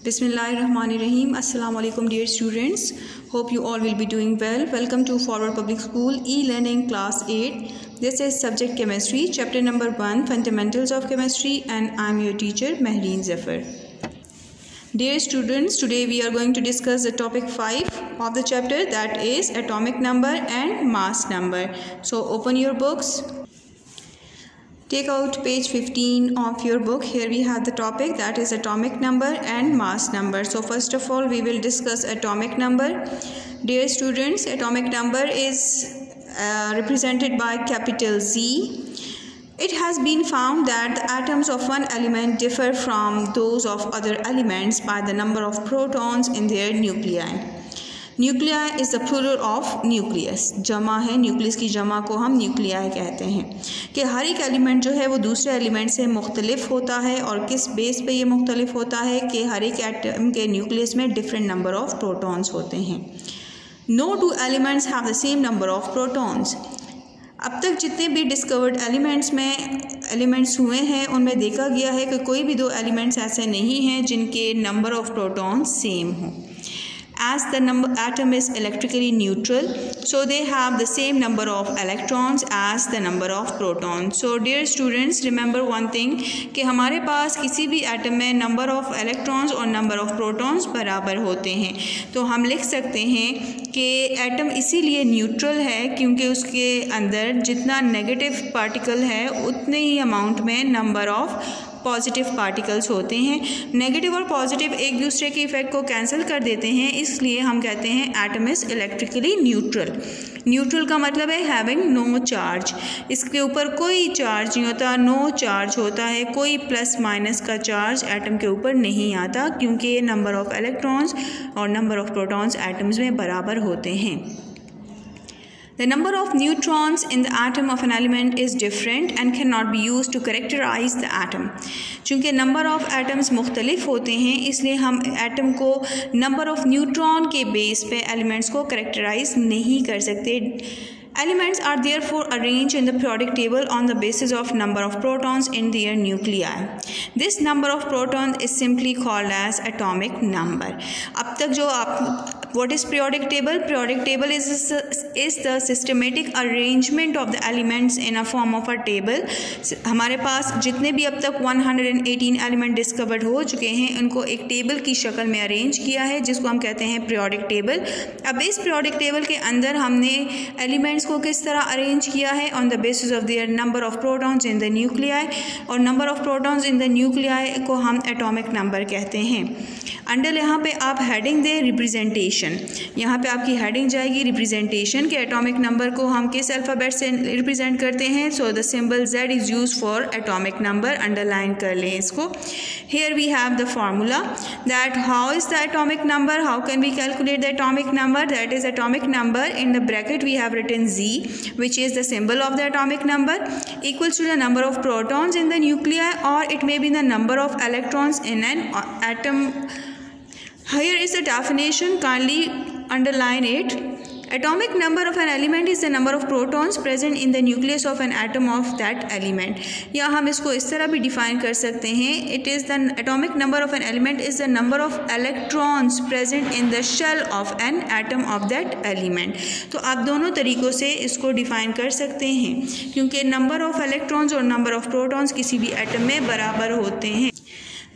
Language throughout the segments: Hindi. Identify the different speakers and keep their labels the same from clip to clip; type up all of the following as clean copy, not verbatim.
Speaker 1: Bismillahirrahmanirrahim. Assalamu alaikum dear students. Hope you all will be doing well. Welcome to Forward Public School e-learning class 8. This is subject chemistry, chapter number 1, fundamentals of chemistry, and I am your teacher Mehreen Zafar. Dear students, today we are going to discuss the topic 5 of the chapter, that is atomic number and mass number. So open your books. Take out page 15 of your book. Here we have the topic, that is atomic number and mass number. So first of all we will discuss atomic number. Dear students, atomic number is represented by capital Z. It has been found that the atoms of one element differ from those of other elements by the number of protons in their nuclei. Nuclei is the plural of nucleus, जमा है, न्यूक्लियस की जमा को हम न्यूक्लियाई कहते हैं। कि हर एक एलिमेंट जो है वो दूसरे एलिमेंट से मुख्तलिफ होता है, और किस बेस पे ये मुख्तलिफ होता है कि हर एक एटम के न्यूक्लियस में डिफरेंट नंबर ऑफ प्रोटॉन्स होते हैं। No two elements have the same number of protons. अब तक जितने भी डिस्कवर्ड एलिमेंट्स हुए हैं उनमें देखा गया है कि कोई भी दो एलिमेंट्स ऐसे नहीं हैं जिनके नंबर ऑफ प्रोटॉन्स सेम हों। As the atom is electrically neutral, so they have the same number of electrons as the number of protons. So dear students, remember one thing कि हमारे पास किसी भी एटम में नंबर ऑफ इलेक्ट्रॉन्स और नंबर ऑफ प्रोटॉन्स बराबर होते हैं। तो हम लिख सकते हैं कि एटम इसीलिए न्यूट्रल है क्योंकि उसके अंदर जितना नेगेटिव पार्टिकल है उतने ही अमाउंट में नंबर ऑफ पॉजिटिव पार्टिकल्स होते हैं। नेगेटिव और पॉजिटिव एक दूसरे के इफेक्ट को कैंसिल कर देते हैं, इसलिए हम कहते हैं atom is electrically neutral. Neutral का मतलब है हैविंग नो चार्ज, इसके ऊपर कोई चार्ज नहीं होता, नो चार्ज होता है, कोई प्लस माइनस का चार्ज एटम के ऊपर नहीं आता क्योंकि ये नंबर ऑफ इलेक्ट्रॉन्स और नंबर ऑफ प्रोटॉन्स एटम्स में बराबर होते हैं। The number of neutrons in the atom of an element is different and cannot be used to characterize the atom. चूँकि नंबर ऑफ़ एटम्स मुख्तलिफ होते हैं इसलिए हम एटम को नंबर ऑफ़ न्यूट्रॉन के बेस पे एलिमेंट्स को करेक्टराइज नहीं कर सकते। Elements are therefore arranged in the periodic table on the basis of number of protons in their nuclei. This number of protons is simply called as atomic number. अब तक जो what is periodic table? Periodic table is the systematic arrangement of the elements in a form of a table. हमारे पास जितने भी अब तक 118 एलिमेंट डिस्कवर्ड हो चुके हैं उनको एक टेबल की शक्ल में अरेंज किया है जिसको हम कहते हैं periodic टेबल। अब इस periodic टेबल के अंदर हमने एलिमेंट्स को किस तरह अरेंज किया है on the basis of their number of protons in the nuclei, और number of protons in the nuclei को हम एटॉमिक नंबर कहते हैं। अंडर यहाँ पे आप हेडिंग दे रिप्रेजेंटेशन, यहाँ पे आपकी हेडिंग जाएगी रिप्रेजेंटेशन के एटॉमिक नंबर को हम किस अल्फ़ाबेट से रिप्रेजेंट करते हैं। So the symbol Z is use for atomic number, underline कर लें इसको। Here we have the formula that how is the atomic number, how can we calculate the atomic number, that is atomic number in the bracket we have written Z, which is the symbol of the atomic number, equals to the number of protons in the nuclei, or it may be the number of electrons in an atom. Here is the definition, kindly underline it. Atomic number of an element is the number of protons present in the nucleus of an atom of that element. या हम इसको इस तरह भी डिफाइन कर सकते हैं, it is the atomic number of an element is the number of electrons present in the shell of an atom of that element. तो आप दोनों तरीक़ों से इसको डिफाइन कर सकते हैं क्योंकि नंबर ऑफ़ इलेक्ट्रॉन्स और नंबर ऑफ़ प्रोटॉन्स किसी भी एटम में बराबर होते हैं।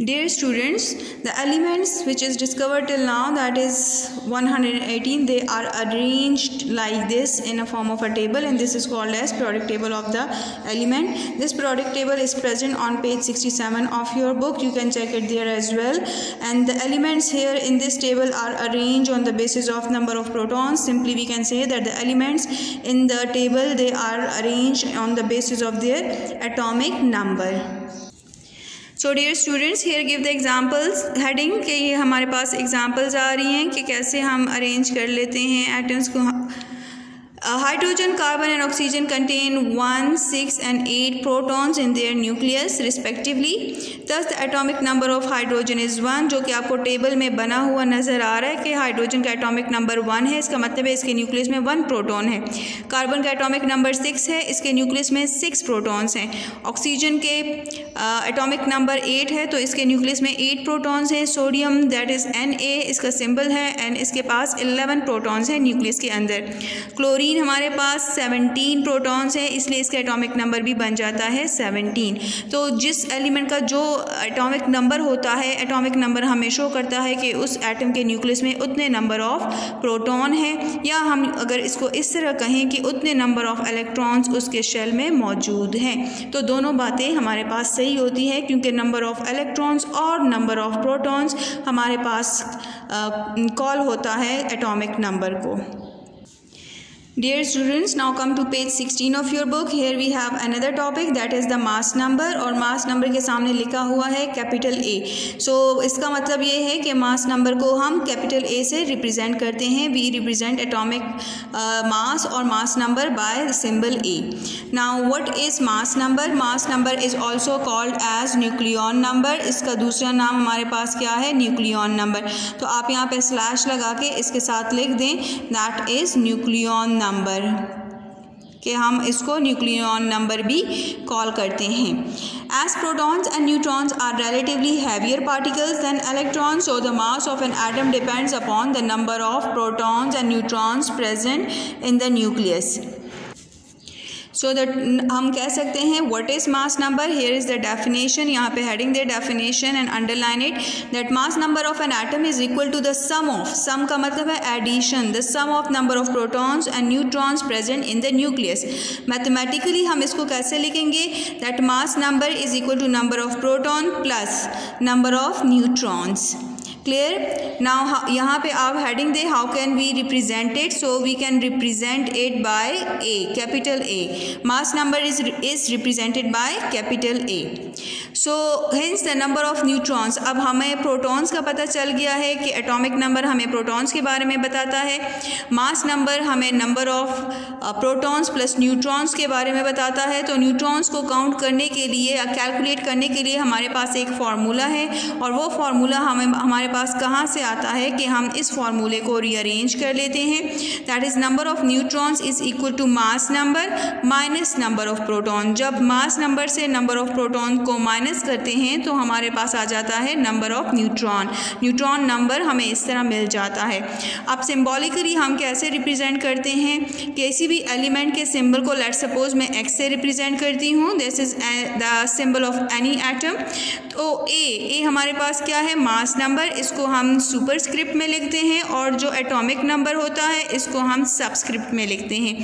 Speaker 1: Dear students, the elements which is discovered till now, that is 118, they are arranged like this in a form of a table, and this is called as periodic table of the element. This periodic table is present on page 67 of your book. You can check it there as well. And the elements here in this table are arranged on the basis of number of protons. Simply we can say that the elements in the table, they are arranged on the basis of their atomic number. So dear students, here give the examples heading के ये हमारे पास एग्जांपल्स आ रही हैं कि कैसे हम अरेंज कर लेते हैं एटम्स को। Hydrogen, carbon and oxygen contain 1, 6 and 8 protons in their nucleus respectively. Thus the atomic number of hydrogen is 1, जो कि आपको टेबल में बना हुआ नज़र आ रहा है कि हाइड्रोजन का एटॉमिक नंबर 1 है, इसका मतलब है इसके न्यूक्लियस में 1 प्रोटॉन है। कार्बन का एटॉमिक नंबर 6 है, इसके न्यूक्लियस में 6 प्रोटॉन्स हैं। ऑक्सीजन के एटॉमिक नंबर 8 है, तो इसके न्यूक्लियस में 8 प्रोटॉन्स हैं। सोडियम दैट इज़ Na, इसका सिंबल है एंड इसके पास 11 प्रोटॉन्स हैं न्यूक्लियस के अंदर। क्लोरीन हमारे पास 17 प्रोटॉन्स है, इसलिए इसका एटॉमिक नंबर भी बन जाता है 17। तो जिस एलिमेंट का जो एटॉमिक नंबर होता है, एटॉमिक नंबर हमें शो करता है कि उस एटम के न्यूक्लियस में उतने नंबर ऑफ प्रोटॉन है, या हम अगर इसको इस तरह कहें कि उतने नंबर ऑफ इलेक्ट्रॉन्स उसके शेल में मौजूद हैं। तो दोनों बातें हमारे पास सही होती हैं, क्योंकि नंबर ऑफ इलेक्ट्रॉन्स और नंबर ऑफ प्रोटॉन्स हमारे पास कॉल होता है एटॉमिक नंबर को। Dear students, now come to page 16 of your book. Here we have another topic, that is the mass number, और mass number के सामने लिखा हुआ है कैपिटल A। So इसका मतलब ये है कि mass number को हम कैपिटल A से रिप्रेजेंट करते हैं। We represent atomic mass और mass number by the symbol A. Now what is mass number? Mass number is also called as nucleon number। इसका दूसरा नाम हमारे पास क्या है? Nucleon number. तो आप यहाँ पे स्लैश लगा के इसके साथ लिख दें that is nucleon number, कि हम इसको न्यूक्लियन नंबर भी कॉल करते हैं। As protons and neutrons are relatively heavier particles than electrons, so the mass of an atom depends upon the number of protons and neutrons present in the nucleus. So that हम कह सकते हैं what is mass number? Here is the definition, यहाँ पे heading they definition and underline it, that mass number of an atom is equal to the sum of, sum का मतलब है addition, the sum of number of protons and neutrons present in the nucleus. Mathematically हम इसको कैसे लिखेंगे? That mass number is equal to number of proton plus number of neutrons. Clear? Now यहाँ पे आप heading they how can we represent it? So we can represent it by A, capital A. Mass number is represented by capital A. So hence the number of neutrons. अब हमें protons का पता चल गया है कि atomic number हमें protons के बारे में बताता है, mass number हमें number of protons plus neutrons के बारे में बताता है। तो neutrons को count करने के लिए या calculate करने के लिए हमारे पास एक फार्मूला है, और वो फार्मूला हमारे पास कहाँ से आता है कि हम इस फार्मूले को रीअरेंज कर लेते हैं। That is number of neutrons is equal to mass number minus number of proton. जब मास नंबर से नंबर ऑफ प्रोटॉन को माइनस करते हैं तो हमारे पास आ जाता है number of neutron. Neutron number हमें इस तरह मिल जाता है। अब सिम्बॉलिकली हम कैसे रिप्रेजेंट करते हैं? किसी भी एलिमेंट के सिंबल को लेट सपोज मैं एक्स से रिप्रेजेंट करती हूँ, this is the symbol of any atom. तो ए हमारे पास क्या है? मास नंबर, इसको हम सुपरस्क्रिप्ट में लिखते हैं, और जो एटॉमिक नंबर होता है इसको हम सबस्क्रिप्ट में लिखते हैं।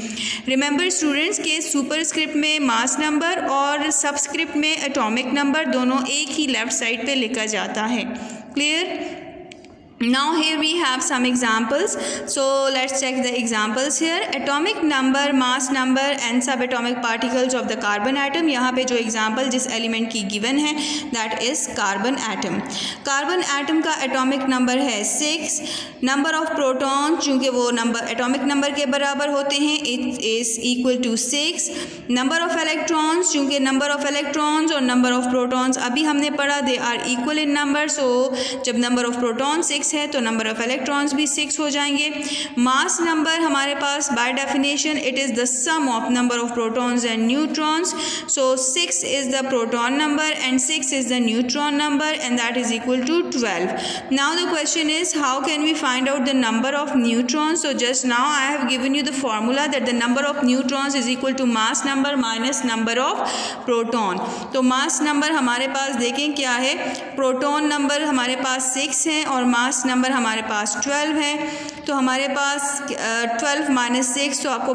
Speaker 1: रिमेंबर स्टूडेंट्स के सुपरस्क्रिप्ट में मास नंबर और सबस्क्रिप्ट में एटॉमिक नंबर दोनों एक ही लेफ्ट साइड पे लिखा जाता है। Clear? Now here we have some examples, so let's check the examples here. Atomic number, mass number and subatomic particles of the carbon atom. यहाँ पे जो example जिस element की given है that is carbon atom. Carbon atom का atomic number है 6. Number of protons चूँकि वो number atomic number के बराबर होते हैं, it is equal to 6. Number of electrons चूँकि number of electrons और number of protons अभी हमने पढ़ा they are equal in number, so जब number of protons 6 है तो नंबर ऑफ इलेक्ट्रॉन्स भी 6 हो जाएंगे। मास नंबर हमारे पास by definition it is the sum of number of protons and neutrons, so 6 is the proton number and 6 is the neutron number and that is equal to 12. Now the question is how can we find out the number of neutrons? So just now I have given you the formula that the number of neutrons is equal to mass number minus number of proton. तो मास नंबर हमारे पास देखें क्या है, प्रोटॉन नंबर हमारे पास 6 है और मास नंबर हमारे पास 12 है। तो हमारे पास 12 माइनस 6, तो आपको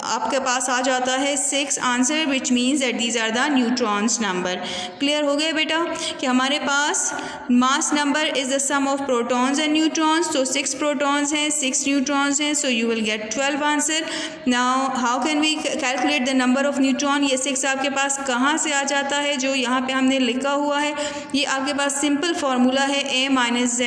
Speaker 1: आपके पास आ जाता है 6 answer, which means that these are the neutrons number. Clear हो गया बेटा कि हमारे पास mass number is the sum of protons and neutrons. तो 6 प्रोटॉन्स हैं, 6 न्यूट्रॉन्स हैं, so you will get 12 answer. Now how can we calculate the number of neutron? ये 6 आपके पास कहाँ से आ जाता है? जो यहाँ पे हमने लिखा हुआ है ये आपके पास सिंपल फार्मूला है A माइनस Z।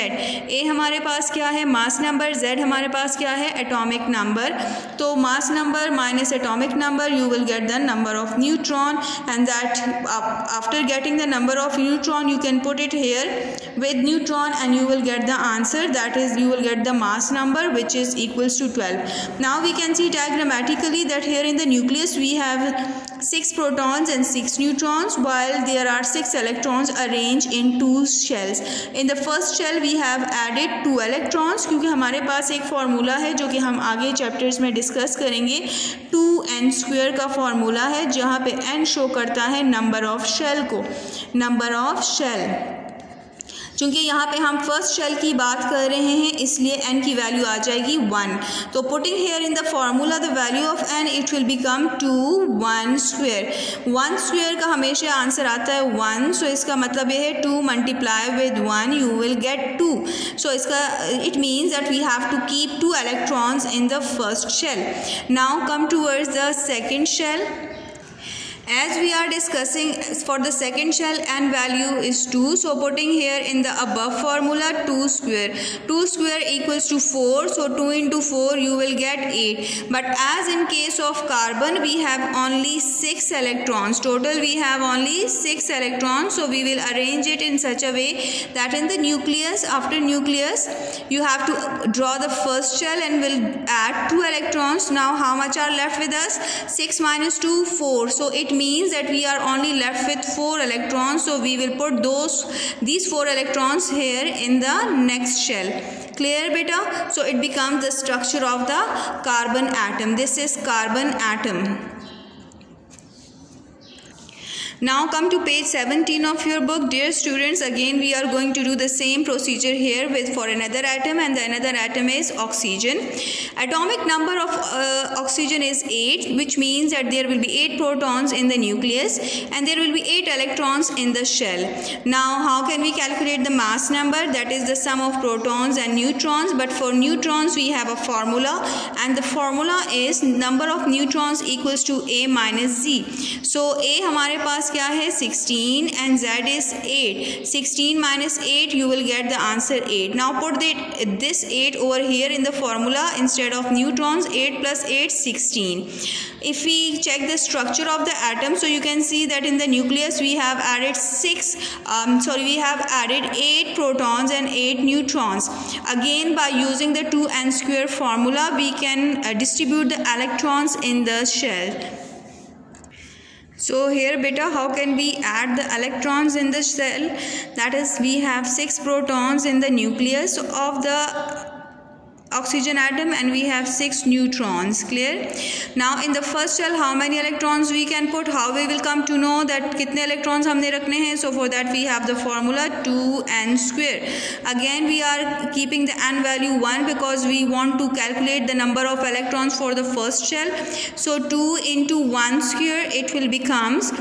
Speaker 1: A हमारे पास क्या है? Mass number. Z हमारे पास क्या है? Atomic number. तो mass number minus atomic number, you will get the number of neutron, and that after getting the number of neutron you can put it here with neutron and you will get the answer, that is you will get the mass number which is equals to 12. Now we can see diagrammatically that here in the nucleus we have 6 protons and 6 neutrons, while there are 6 electrons arranged in 2 shells. In the first shell we have added 2 electrons, क्योंकि हमारे पास एक फार्मूला है जो कि हम आगे चैप्टर्स में डिस्कस करेंगे। 2n² का फार्मूला है जहाँ पे n शो करता है नंबर ऑफ शेल को, नंबर ऑफ शेल। चूँकि यहाँ पे हम फर्स्ट शेल की बात कर रहे हैं इसलिए n की वैल्यू आ जाएगी 1। तो putting here in the formula the value of n, it will become 2 1²। 1² का हमेशा आंसर आता है 1, सो इसका मतलब ये है 2 multiply with 1 you will get 2। So इसका it means that we have to keep 2 electrons in the first shell. Now come towards the second shell. As we are discussing for the second shell n value is 2, so putting here in the above formula 2². 2² equals to 4, so 2 into 4 you will get 8. But as in case of carbon we have only 6 electrons. Total we have only 6 electrons, so we will arrange it in such a way that in the nucleus, after nucleus you have to draw the first shell and will add 2 electrons. Now how much are left with us? 6 minus 2 4, so it means that we are only left with 4 electrons, so we will put these 4 electrons here in the next shell. Clear beta? So it becomes the structure of the carbon atom. This is carbon atom. Now come to page 17 of your book. Dear students, again we are going to do the same procedure here for another atom, and the another atom is oxygen. Atomic number of oxygen is 8, which means that there will be 8 protons in the nucleus and there will be 8 electrons in the shell. Now how can we calculate the mass number? That is the sum of protons and neutrons, but for neutrons we have a formula, and the formula is number of neutrons equals to A minus Z. So A हमारे पास क्या है? 16 and Z is 8. 16 minus 8 you will get the answer 8. Now put this 8 over here in the formula instead of neutrons. 8 plus 8 16. If we check the structure of the atom, so you can see that in the nucleus we have added 8 protons and 8 neutrons. Again by using the 2n² formula we can distribute the electrons in the shell. So here beta, how can we add the electrons in the shell? That is, we have 6 protons in the nucleus of the oxygen atom and we have 6 neutrons. Clear? Now in the first shell how many electrons we can put? How we will come to know that कितने electrons हमने रखने हैं? So for that we have the formula 2n². Again we are keeping the n value 1 because we want to calculate the number of electrons for the first shell. So 2 into 1² it will becomes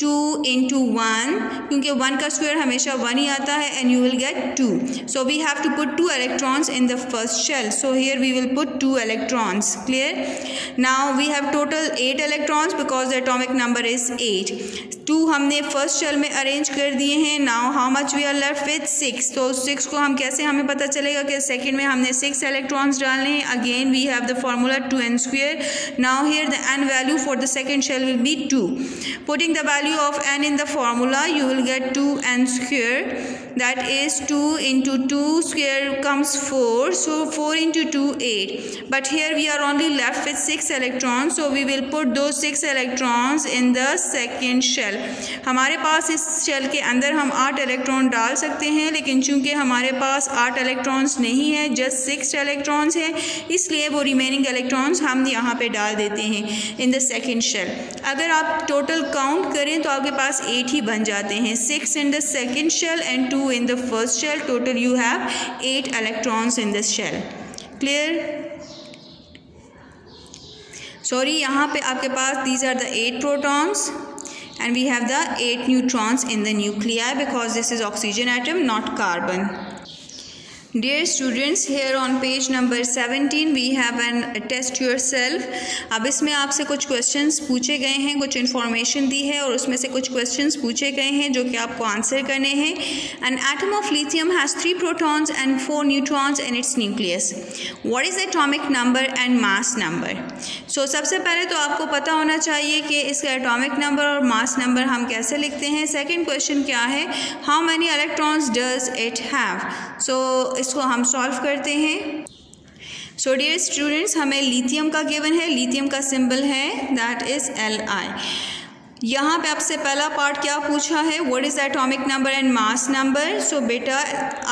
Speaker 1: 2 into 1, क्योंकि 1 का स्क्वायर हमेशा 1 ही आता है, and you will get 2. So we have to put 2 electrons in the first shell. So here we will put 2 electrons. Clear? Now we have total 8 electrons because the atomic number is 8. 2 हमने फर्स्ट शेल में अरेंज कर दिए हैं. Now how much we are left with 6. तो 6 को हम कैसे हमें पता चलेगा कि सेकेंड में हमने 6 electrons डालने हैं. Again we have the formula 2n². Now here the n value for the second shell will be 2. Putting the value of n in the formula you will get 2n², that is 2 into 2 square comes 4, so 4 into 2 8, but here we are only left with 6 electrons, so we will put those 6 electrons in the second shell. हमारे पास इस शेल के अंदर हम 8 इलेक्ट्रॉन डाल सकते हैं, लेकिन चूंकि हमारे पास 8 इलेक्ट्रॉन्स नहीं है, जस्ट 6 इलेक्ट्रॉन्स हैं, इसलिए वो रिमेनिंग इलेक्ट्रॉन्स हम यहाँ पे डाल देते हैं इन द सेकेंड शेल. अगर आप टोटल काउंट करें तो आपके पास 8 ही बन जाते हैं. 6 in the second shell and 2 in the first shell. Total you have 8 electrons in this shell. Clear? Sorry, यहाँ पे आपके पास these are the 8 protons and we have the 8 neutrons in the nuclei because this is oxygen atom, not carbon. Dear students, here on page number 17 we have an test yourself. अब इसमें आपसे कुछ क्वेश्चंस पूछे गए हैं, कुछ इन्फॉर्मेशन दी है और उसमें से कुछ क्वेश्चंस पूछे गए हैं जो कि आपको आंसर करने हैं. An atom of lithium has 3 protons and 4 neutrons in its nucleus. What is the atomic number and mass number? So सबसे पहले तो आपको पता होना चाहिए कि इसका एटॉमिक नंबर और मास नंबर हम कैसे लिखते हैं. सेकेंड क्वेश्चन क्या है, how many electrons does it have. So इसको हम सॉल्व करते हैं. सो डियर स्टूडेंट्स, हमें लिथियम का गिवन है, लिथियम का सिंबल है दैट इज Li. यहाँ पे आपसे पहला पार्ट क्या पूछा है, what is the atomic number and mass number. So बेटा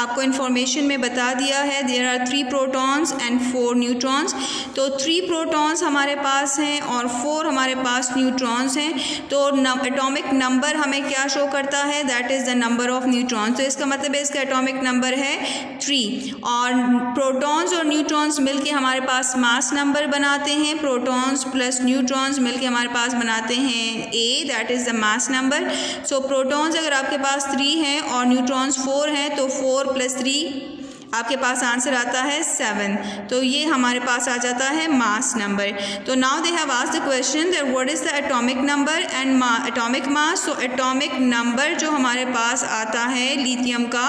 Speaker 1: आपको इन्फॉर्मेशन में बता दिया है there are 3 protons and 4 neutrons. तो 3 प्रोटॉन्स हमारे पास हैं और 4 हमारे पास न्यूट्रॉन्स हैं. तो एटॉमिक नंबर हमें क्या शो करता है, that is the number of neutrons. तो इसका मतलब है इसका एटॉमिक नंबर है 3 और प्रोटॉन्स और न्यूट्रॉन्स मिलके हमारे पास मास नंबर बनाते हैं. प्रोटॉन्स प्लस न्यूट्रॉन्स मिलके हमारे पास बनाते हैं A, that is the mass number. So protons अगर आपके पास 3 हैं और न्यूट्रॉन्स 4 हैं तो 4 + 3 आपके पास आंसर आता है 7. तो ये हमारे पास आ जाता है मास नंबर. तो now they have asked the question that what is the atomic number and atomic mass. So atomic number जो हमारे पास आता है लिथियम का,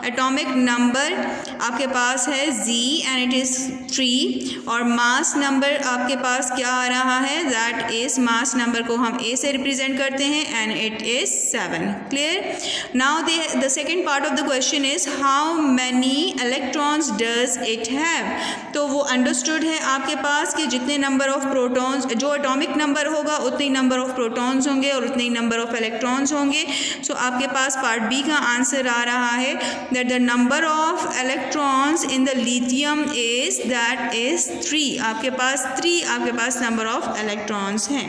Speaker 1: एटॉमिक नंबर आपके पास है Z एंड इट इज़ 3 और मास नंबर आपके पास क्या आ रहा है, दैट इज़ मास नंबर को हम A से रिप्रेजेंट करते हैं and it is 7. Clear. Now the second part of the question is how many electrons does it have. तो वो अंडरस्टूड है आपके पास कि जितने नंबर ऑफ प्रोटॉन्स, जो एटॉमिक नंबर होगा उतने नंबर ऑफ प्रोटॉन्स होंगे और उतने नंबर ऑफ इलेक्ट्रॉन्स होंगे. सो आपके पास पार्ट बी का आंसर आ रहा है that the number of electrons in the lithium is that is 3. आपके पास 3 आपके पास नंबर ऑफ इलेक्ट्रॉन्स हैं.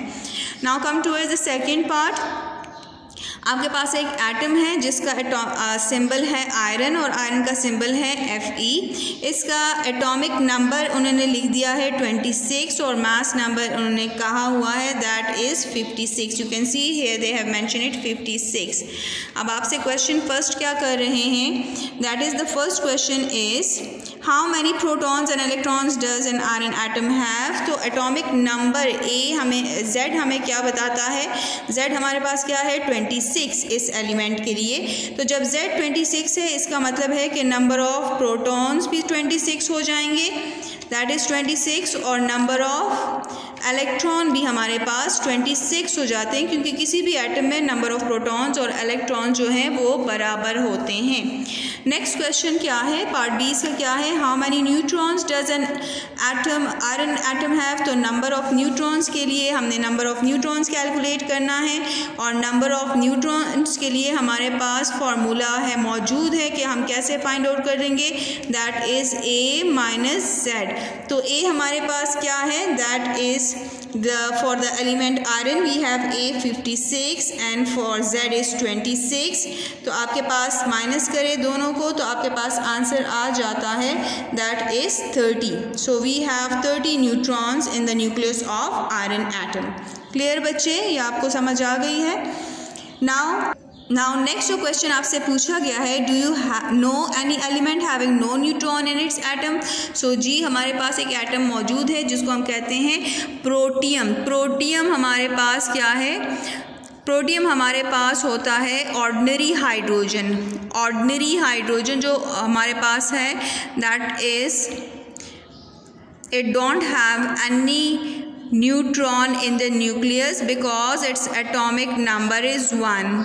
Speaker 1: Now come towards the second part. आपके पास एक एटम है जिसका सिंबल है आयरन और आयरन का सिंबल है Fe. इसका एटॉमिक नंबर उन्होंने लिख दिया है 26 और मास नंबर उन्होंने कहा हुआ है that is 56. You can see here they have mention it 56. अब आपसे क्वेश्चन फर्स्ट क्या कर रहे हैं, that is the first question is how many protons and electrons does an iron atom have. तो एटॉमिक नंबर Z हमें क्या बताता है, Z हमारे पास क्या है 26 इस एलिमेंट के लिए. तो जब Z 26 है इसका मतलब है कि नंबर ऑफ प्रोटॉन्स भी 26 हो जाएंगे, दैट इज़ 26 और नंबर ऑफ इलेक्ट्रॉन भी हमारे पास 26 हो जाते हैं क्योंकि किसी भी एटम में नंबर ऑफ प्रोटॉन्स और इलेक्ट्रॉन जो हैं वो बराबर होते हैं. नेक्स्ट क्वेश्चन क्या है, पार्ट बी इसका क्या है, how many neutrons does an atom iron atom have. तो नंबर ऑफ न्यूट्रॉन्स के लिए हमने नंबर ऑफ न्यूट्रॉन्स कैलकुलेट करना है और नंबर ऑफ न्यूट्रॉन्स के लिए हमारे पास फार्मूला है मौजूद है कि हम कैसे फाइंड आउट करेंगे, दैट इज़ A - Z. तो A हमारे पास क्या है, that is for the element iron we have A 56 and for Z is 26. तो आपके पास माइनस करें दोनों को तो आपके पास आंसर आ जाता है that is 30. So we have 30 neutrons in the nucleus of iron atom. Clear बच्चे, ये आपको समझ आ गई है. नाउ नेक्स्ट जो क्वेश्चन आपसे पूछा गया है, do you know any element having no neutron in its atom. So जी हमारे पास एक एटम मौजूद है जिसको हम कहते हैं प्रोटियम. प्रोटियम हमारे पास क्या है, प्रोटियम हमारे पास होता है ऑर्डिनरी हाइड्रोजन. ऑर्डिनरी हाइड्रोजन जो हमारे पास है that is it don't have any neutron in the nucleus because its atomic number is 1.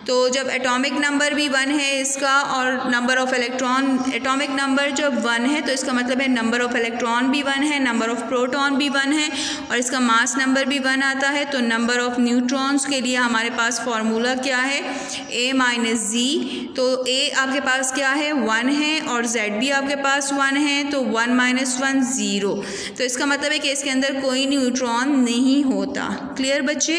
Speaker 1: तो जब एटॉमिक नंबर भी 1 है इसका और number of electron, atomic number जब 1 है तो इसका मतलब है नंबर ऑफ़ इलेक्ट्रॉन भी 1 है, नंबर ऑफ़ प्रोटॉन भी 1 है और इसका मास नंबर भी 1 आता है. तो नंबर ऑफ़ न्यूट्रॉन्स के लिए हमारे पास फार्मूला क्या है, A - Z. तो A आपके पास क्या है 1 है और Z भी आपके पास 1 है तो 1 - 1 0. तो इसका मतलब है कि इसके अंदर कोई न्यूट्रॉन न्यूट्रॉन नहीं होता। क्लियर बच्चे?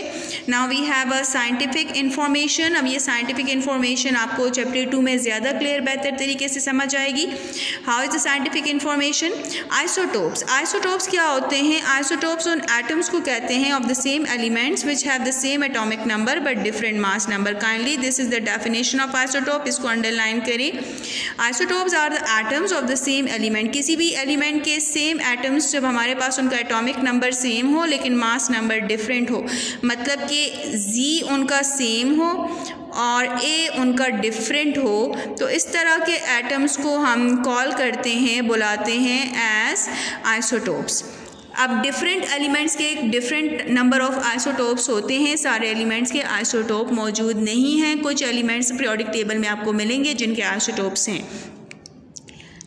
Speaker 1: Now we have a scientific information. अब ये साइंटिफिक इंफॉर्मेशन आपको चैप्टर 2 में ज़्यादा क्लियर बेहतर तरीके से समझ आएगी। How is the scientific information? Isotopes. Isotopes क्या होते हैं? आइसोटोप्स उन एटम्स को कहते हैं of the same elements which have the same atomic number but different mass number. Kindly this is the definition of isotope, इसको अंडरलाइन करें। Isotopes are the atoms of the same element. किसी भी एलिमेंट के सेम एटम्स जब हमारे पास उनका एटॉमिक नंबर सेम हो लेकिन मास नंबर डिफरेंट हो, मतलब कि Z उनका सेम हो और A उनका डिफरेंट हो, तो इस तरह के एटम्स को हम कॉल करते हैं, बुलाते हैं एज आइसोटोप्स। अब डिफरेंट एलिमेंट्स के एक डिफरेंट नंबर ऑफ आइसोटोप्स होते हैं। सारे एलिमेंट्स के आइसोटोप मौजूद नहीं हैं। कुछ एलिमेंट्स पीरियोडिक टेबल में आपको मिलेंगे जिनके आइसोटोप्स हैं।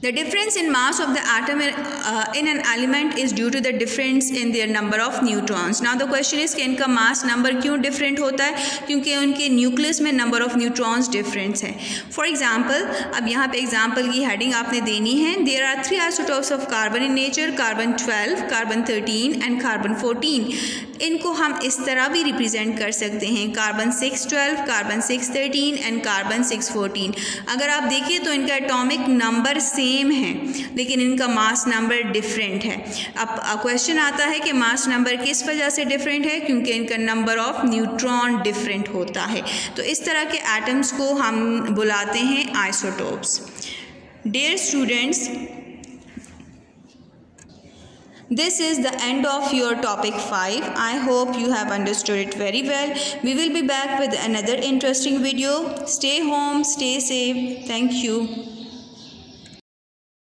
Speaker 1: The difference in mass of the atom in an element is due to the difference in their number of neutrons. Now the question is कि इनका mass number क्यों different होता है? क्योंकि उनके न्यूक्लियस में number of neutrons different है। For example, अब यहाँ पे example की heading आपने देनी है। There are 3 isotopes of carbon in nature, carbon 12, carbon 13 and carbon 14. इनको हम इस तरह भी रिप्रेजेंट कर सकते हैं, कार्बन 612, कार्बन 613 एंड कार्बन 614। अगर आप देखिए तो इनका एटॉमिक नंबर सेम है लेकिन इनका मास नंबर डिफरेंट है। अब क्वेश्चन आता है कि मास नंबर किस वजह से डिफरेंट है? क्योंकि इनका नंबर ऑफ न्यूट्रॉन डिफरेंट होता है। तो इस तरह के एटम्स को हम बुलाते हैं isotopes. Dear students, this is the end of your topic 5. I hope you have understood it very well. We will be back with another interesting video. Stay home, stay safe. Thank you.